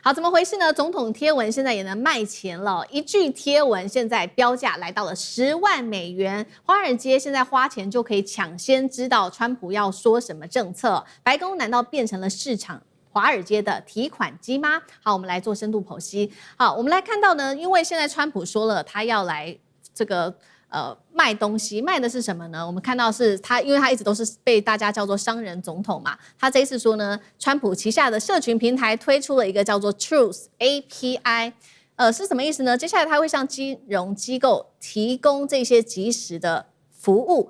好，怎麼回事呢？總統貼文現在也能賣錢了，一句貼文現在標價來到了10萬美元。華爾街現在花錢就可以搶先知道川普要說什麼政策。白宮難道變成了市場華爾街的提款機嗎？好，我們來做深度剖析。好，我們來看到呢，因為現在川普說了他要來這個賣東西，賣的是什麼呢？我們看到是他，因為他一直都是被大家叫做商人總統嘛。他這一次說呢，川普旗下的社群平台推出了一個叫做 Truth API，是什麼意思呢？接下來他會向金融機構提供這些即時的服務。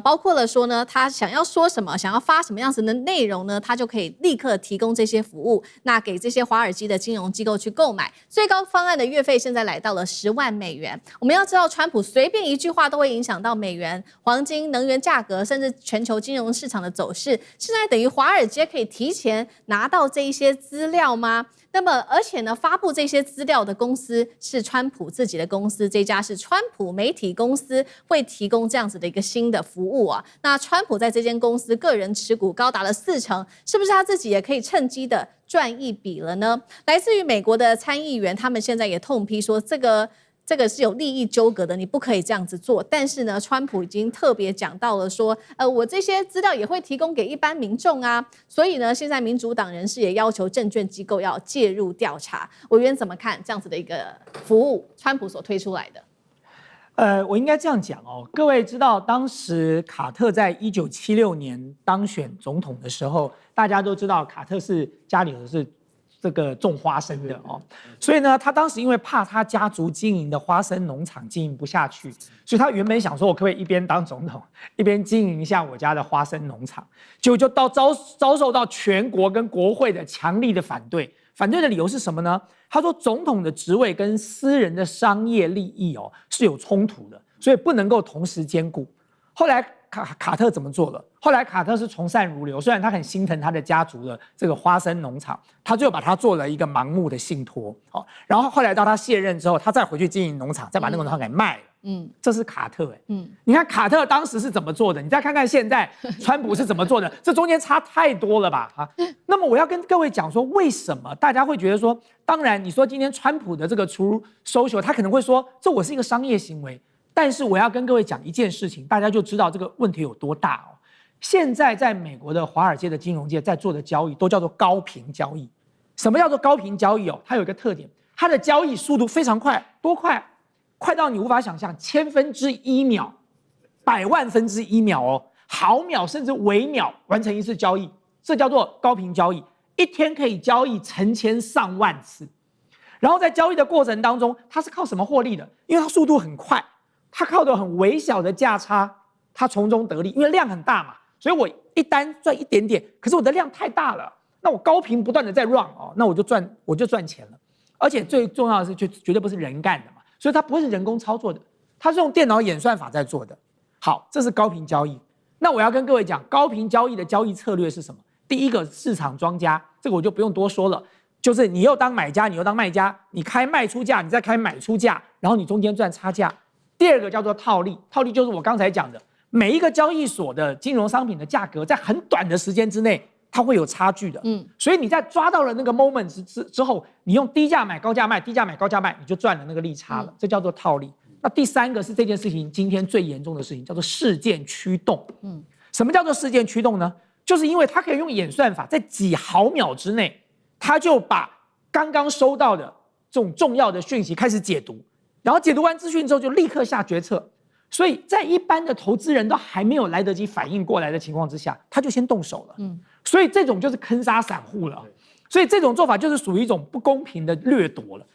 包括了說呢，他想要說什麼，想要發什麼樣子的內容呢，他就可以立刻提供這些服務，那給這些華爾街的金融機構去購買。最高方案的月費現在來到了10萬美元。我們要知道，川普隨便一句話都會影響到美元、黃金、能源價格，甚至全球金融市場的走勢。現在等於華爾街可以提前拿到這一些資料嗎？那麼，而且呢，發布這些資料的公司是川普自己的公司，這家是川普媒體公司，會提供這樣子的一個新的服務啊。那川普在這間公司個人持股高達了40%，是不是他自己也可以趁機的賺一筆了呢？來自於美國的參議員，他們現在也痛批說，這個是有利益糾葛的，你不可以這樣子做。但是呢，川普已經特別講到了說，我這些資料也會提供給一般民眾啊。所以呢，現在民主黨人士也要求證券機構要介入調查。委員怎麼看這樣子的一個服務？川普所推出來的？我應該這樣講哦，各位知道，當時卡特在1976年當選總統的時候，大家都知道卡特是家裡頭是這個種花生的哦，所以呢，他當时因為怕他家族經營的花生農場經營不下去，所以他原本想說，我可不可以一邊當總統，一邊經營一下我家的花生農場？結果就遭受到全國跟國會的強力的反對。反對的理由是什麼呢？他說，總統的職位跟私人的商業利益哦是有衝突的，所以不能夠同時兼顧。後來卡特怎麼做了？後來卡特是從善如流，雖然他很心疼他的家族的這個花生農場，他最後把他做了一個盲目的信託。然後後來到他卸任之後，他再回去經營農場，再把那個農場給賣了。這是卡特你看卡特當時是怎麼做的？你再看看現在川普是怎麼做的，這中間差太多了吧？那麼我要跟各位講說，為什麼大家會覺得說，當然你說今天川普的這個Truth Social，他可能會說，這我是一個商業行為。但是我要跟各位講一件事情，大家就知道這個問題有多大哦。現在在美國的華爾街的金融界在做的交易都叫做高頻交易。什麼叫做高頻交易哦？它有一個特點，它的交易速度非常快，多快？快到你無法想象，1/1000秒、100萬分之一秒哦，毫秒甚至微秒完成一次交易，這叫做高頻交易。一天可以交易成千上萬次，然後在交易的過程當中，它是靠什麼獲利的？因為它速度很快。他靠着很微小的價差，他從中得利，因為量很大嘛，所以我一單賺一點點，可是我的量太大了，那我高頻不斷的在 run 哦，那我就賺錢了，而且最重要的是，絕對不是人幹的嘛，所以它不會是人工操作的，它是用電腦演算法在做的。好，這是高頻交易。那我要跟各位講，高頻交易的交易策略是什麼？第一個，市場莊家，這個我就不用多說了，就是你又當買家，你又當賣家，你開賣出價，你再開買出價，然後你中間賺差價。第二個叫做套利，套利就是我剛才講的，每一個交易所的金融商品的價格在很短的時間之內，它會有差距的。所以你在抓到了那個 moment 之後，你用低價買高價賣，低價買高價賣，你就賺了那個利差了，這叫做套利。那第三個是這件事情今天最嚴重的事情，叫做事件驅動。什麼叫做事件驅動呢？就是因為它可以用演算法在幾毫秒之內，它就把剛剛收到的這種重要的訊息開始解讀。然後解讀完資訊之後，就立刻下決策，所以在一般的投資人都還沒有來得及反應過來的情況之下，他就先動手了。所以這種就是坑殺散戶了。所以這種做法就是屬於一種不公平的掠奪了，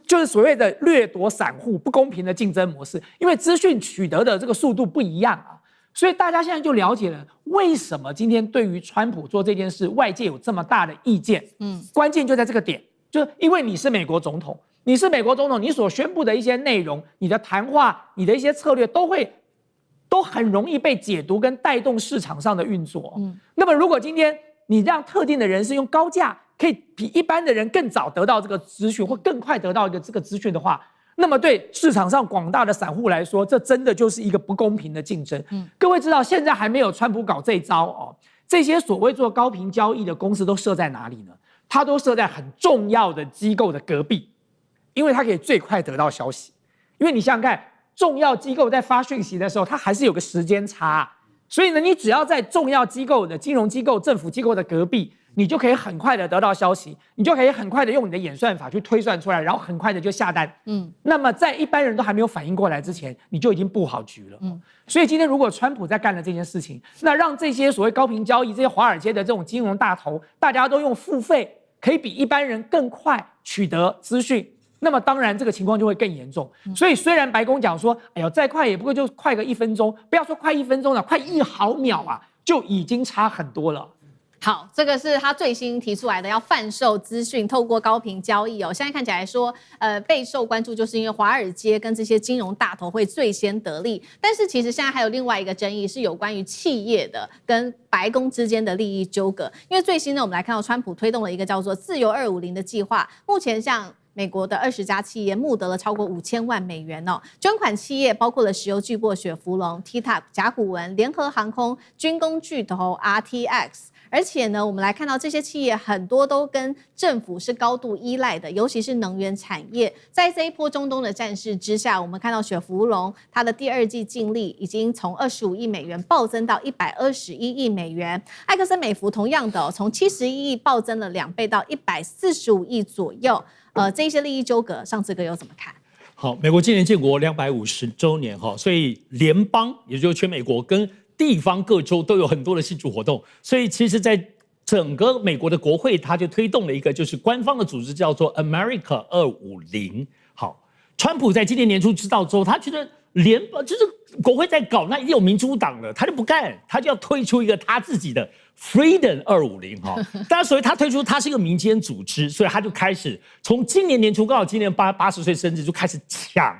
就是所謂的掠奪散戶不公平的競爭模式。因為資訊取得的這個速度不一樣啊，所以大家現在就了解了為什麼今天對於川普做這件事，外界有這麼大的意見。關鍵就在這個點，就是因為你是美國總統。你是美國總統，你所宣布的一些內容，你的談話，你的一些策略都很容易被解讀跟帶動市場上的運作。那麼如果今天你讓特定的人是用高價，可以比一般的人更早得到這個資訊，或更快得到這個資訊的話，那麼對市場上廣大的散戶來說，這真的就是一個不公平的競爭。各位知道現在還沒有川普搞這一招哦，這些所謂做高頻交易的公司都設在哪裡呢？它都設在很重要的機構的隔壁，因為它可以最快得到消息。因為你想想看，重要機構在發訊息的時候，它還是有個時間差，所以呢，你只要在重要機構的金融機構、政府機構的隔壁，你就可以很快的得到消息，你就可以很快的用你的演算法去推算出來，然後很快的就下单。那麼在一般人都還沒有反應過來之前，你就已經布好局了。所以今天如果川普在幹了這件事情，那讓這些所謂高頻交易、這些華爾街的這種金融大頭，大家都用付費，可以比一般人更快取得資訊。那麼當然，這個情況就會更嚴重。所以雖然白宮講說，哎呦，再快也不過就快個1分鐘，不要說快1分鐘了，快1毫秒啊，就已經差很多了。好，這個是他最新提出來的，要販售資訊，透過高頻交易哦。現在看起來說，備受關注，就是因為華爾街跟這些金融大頭會最先得利。但是其實現在還有另外一個爭議，是有關於企業的跟白宮之間的利益糾葛。因為最新呢，我們來看到川普推動了一個叫做“自由250”的計劃，目前像美國的20家企業募得了超過5000萬美元哦，捐款企業包括了石油巨擘雪佛龍、TikTok、甲骨文、聯合航空、軍工巨頭 RTX。而且呢，我們來看到這些企業很多都跟政府是高度依賴的，尤其是能源產業。在這一波中東的戰事之下，我們看到雪佛龍它的第2季淨利已經從25億美元暴增到121億美元。埃克森美孚同樣的從71億暴增了2倍到145億左右。這些利益糾葛，上次哥有怎麼看？好，美國今年建國250週年哈，所以聯邦也就是全美國跟地方各州都有很多的慶祝活動，所以其實，在整個美國的國會，它就推動了一個就是官方的組織，叫做 America 250。好，川普在今年年初知道之後，他覺得聯邦就是國會在搞，那一定有民主黨的，他就不幹，他就要推出一個他自己的 Freedom 250哈。當然，所以他推出，他是一個民間組織，所以他就開始從今年年初，剛好今年80歲生日，就開始搶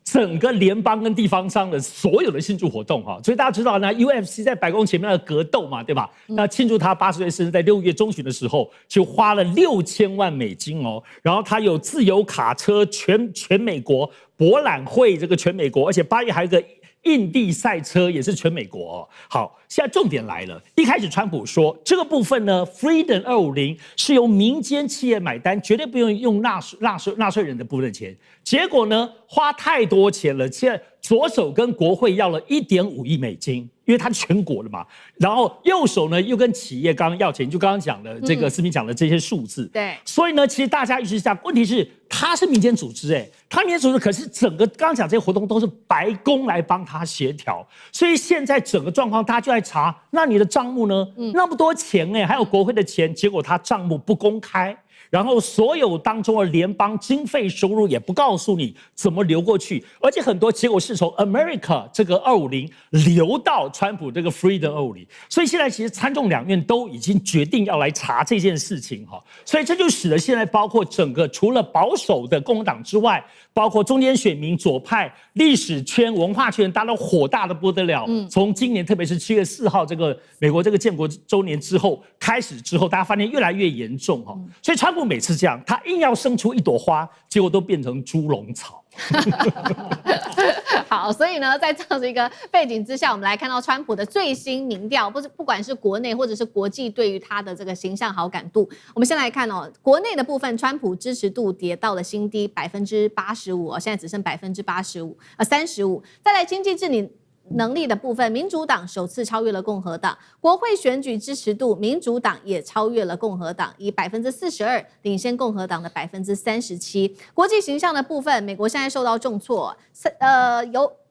整個聯邦跟地方上的所有的慶祝活動哈，所以大家知道呢 ，UFC 在白宮前面的格鬥嘛，對吧？那慶祝他80歲生日，在6月中旬的時候，就花了6000萬美金哦。然後他有自由卡車全美國博覽會，這個全美國，而且8月還有一個印地賽車也是全美國哦。好，現在重點來了，一開始川普說這個部分呢 ，Freedom 250是由民間企業買單，絕對不用納稅人的部分的錢。結果呢，花太多錢了，現在左手跟國會要了1.5億美金，因為它是全國的嘛。然後右手呢又跟企業剛剛要錢，就剛剛講的這個思敏講的這些數字。對，所以呢，其實大家一直想，問題是它是民間組織，它民間組織，可是整個剛剛講這些活動都是白宮來幫他協調，所以現在整個狀況大家就在查，那你的賬目呢？那麼多錢還有國會的錢，結果他賬目不公開。然後所有當中的聯邦經費收入也不告訴你怎麼流過去，而且很多結果是從 America 這個250流到川普這個 Freedom 250，所以現在其實參眾兩院都已經決定要來查這件事情哈，所以這就使得現在包括整個除了保守的共和黨之外，包括中間選民、左派、歷史圈、文化圈，大家都火大的不得了。從今年特別是7月4號這個美國這個建國週年之後開始之後，大家發現越來越嚴重哈，所以川普每次這樣，他硬要生出一朵花，結果都變成豬籠草。好，所以呢，在這樣的一個背景之下，我們來看到川普的最新民調，不管是國內或者是国際对於他的這個形象好感度，我們先來看哦，國內的部分，川普支持度跌到了新低85%，現在只剩35%，35%。再來經濟治理能力的部分，民主黨首次超越了共和黨，國會選舉支持度，民主黨也超越了共和黨，以42%領先共和黨的37%。國際形象的部分，美國現在受到重挫，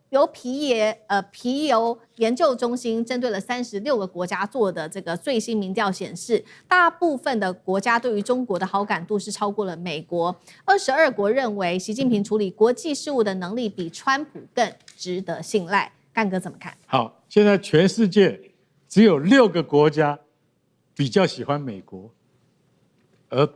由皮尤研究中心針對了36個國家做的這個最新民調顯示，大部分的國家對於中國的好感度是超過了美國。22國認為習近平處理國際事務的能力比川普更值得信賴。幹哥怎麼看？好，現在全世界只有6個國家比較喜歡美國，而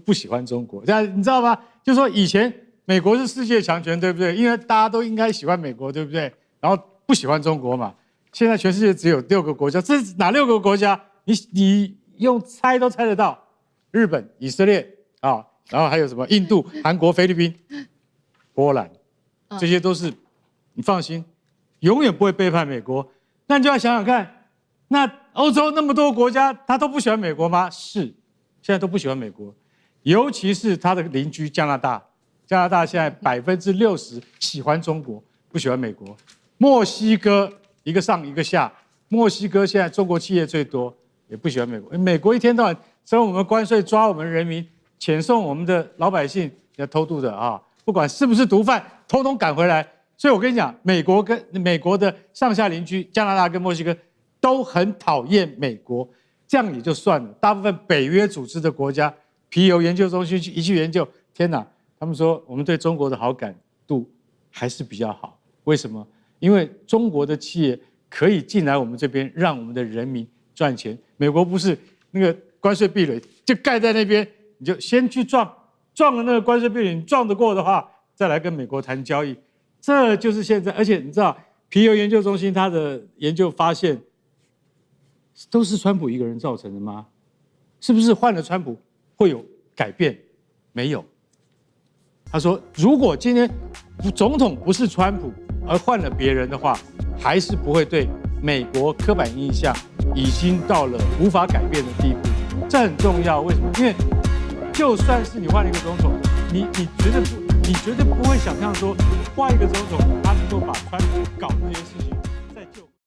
不喜歡中國。這樣你知道嗎？就是說以前美國是世界強權，對不對？因為大家都應該喜歡美國，對不對？然後不喜歡中國嘛。現在全世界只有6個國家，這是哪6個國家？你用猜都猜得到：日本、以色列啊，然後還有什麼印度、韓國、菲律賓、波蘭，這些都是。你放心，永遠不會背叛美國。那你就要想想看，那歐洲那麼多國家，他都不喜歡美國嗎？是，現在都不喜歡美國，尤其是他的鄰居加拿大。加拿大現在60%喜歡中國，不喜歡美國。墨西哥一個上一個下，墨西哥現在中國企業最多，也不喜歡美國。美國一天到晚徵我們關稅，抓我們人民，遣送我們的老百姓要偷渡的啊，不管是不是毒販，統統趕回來。所以我跟你講，美國的上下鄰居加拿大跟墨西哥都很討厭美國，這樣也就算了。大部分北約組織的國家，皮尤研究中心一去研究，天哪！他們說我們對中國的好感度還是比較好，為什麼？因為中國的企業可以進來我們這邊，讓我們的人民賺錢。美國不是那個關稅壁壘就蓋在那邊，你就先去撞了那個關稅壁壘，你撞得過的話，再來跟美國談交易。這就是現在，而且你知道，皮尤研究中心他的研究發現，都是川普一個人造成的嗎？是不是換了川普會有改變？沒有。他說，如果今天總統不是川普，而換了別人的話，還是不會對美國刻板印象已經到了無法改變的地步。這很重要，為什麼？因為就算是你換了一個總統，你絕對不會想象說換一個總統他能夠把川普搞這些事情。